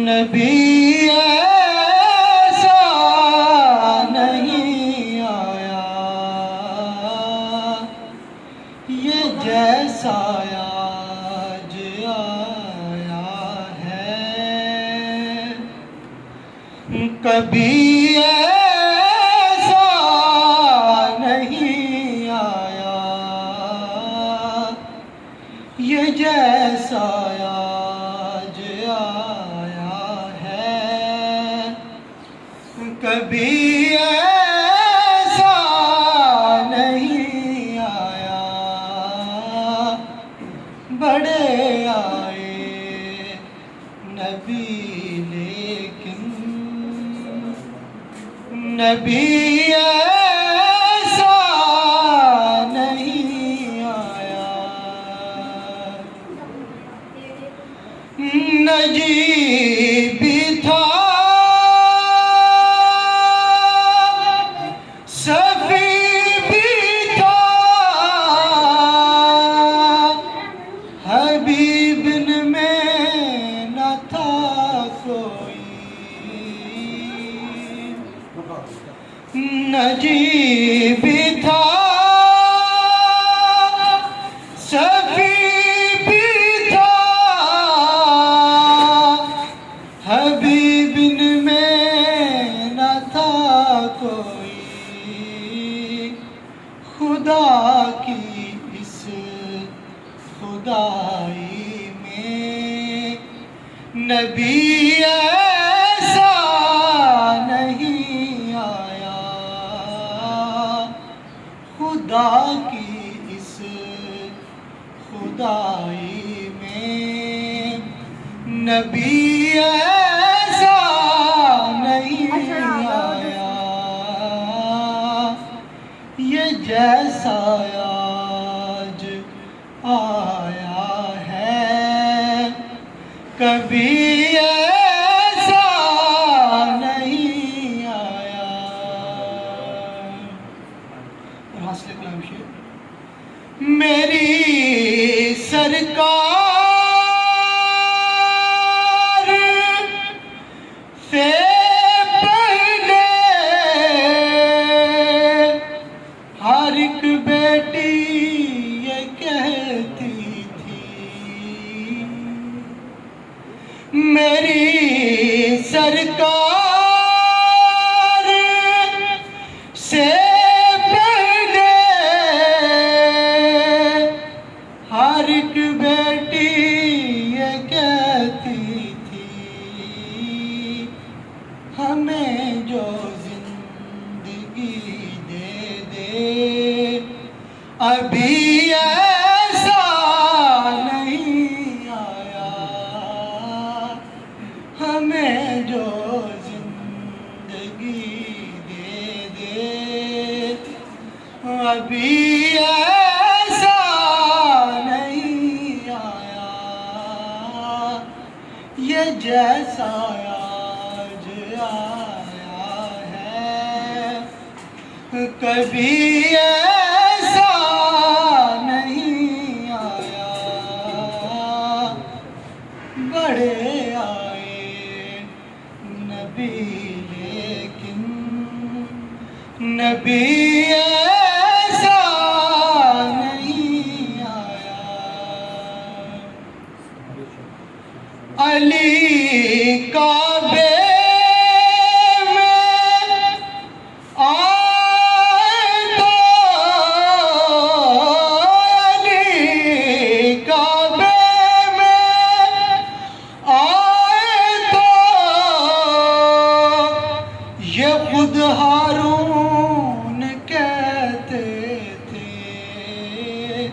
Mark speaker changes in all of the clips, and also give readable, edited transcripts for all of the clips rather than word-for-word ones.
Speaker 1: नबी ऐसा नहीं आया, ये जैसा आज आया है। कभी ऐसा नहीं आया, ये जैसा आज आया है। कभी ऐसा नहीं आया, बड़े आए नबी लेकिन नबी ऐसा नहीं आया। नजीब था, सफी भी था, हबीब में न था कोई। नजीब था, सफी भी था, हबीब में न था कोई। खुदा की इस खुदाई में नबी ऐसा नहीं आया। खुदा की इस खुदाई में नबी ऐसा नहीं आया, ये जैसा आज आया है। कभी ऐसा नहीं आया। हासिल कलाम शेर। मेरी सरकार से पहले हर एक बेटी ये कहती थी, मेरी सरकार से पहले हर एक बेटी ये कहती थी, हमें जो जिंदगी दे दे अभी ऐसा नहीं आया। हमें जो जिंदगी दे दे अभी ऐसा नहीं आया, ये जैसा आज आया है। कभी ऐसा नहीं आया, बड़े आए नबी लेकिन नबी ऐसा नहीं आया। अली काबे खुद हारून कहते थे,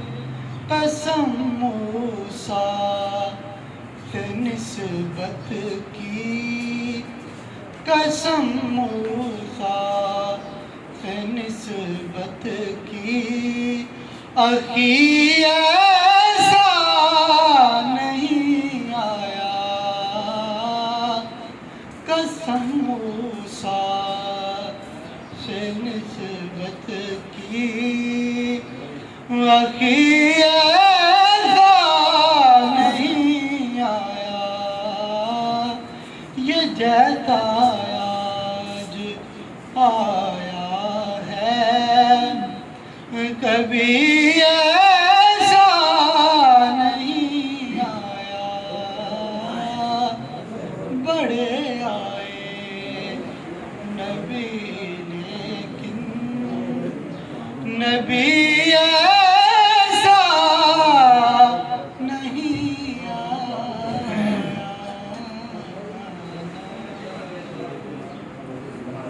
Speaker 1: कसम मूसा से निस्बत की, कसम मूसा से निस्बत की। अखी ऐसा नहीं आया, कसम मूसा से निस्बत की। अखी ऐसा नहीं आया, कभी ऐसा नहीं आया, बड़े आए नबी, लेकिन नबी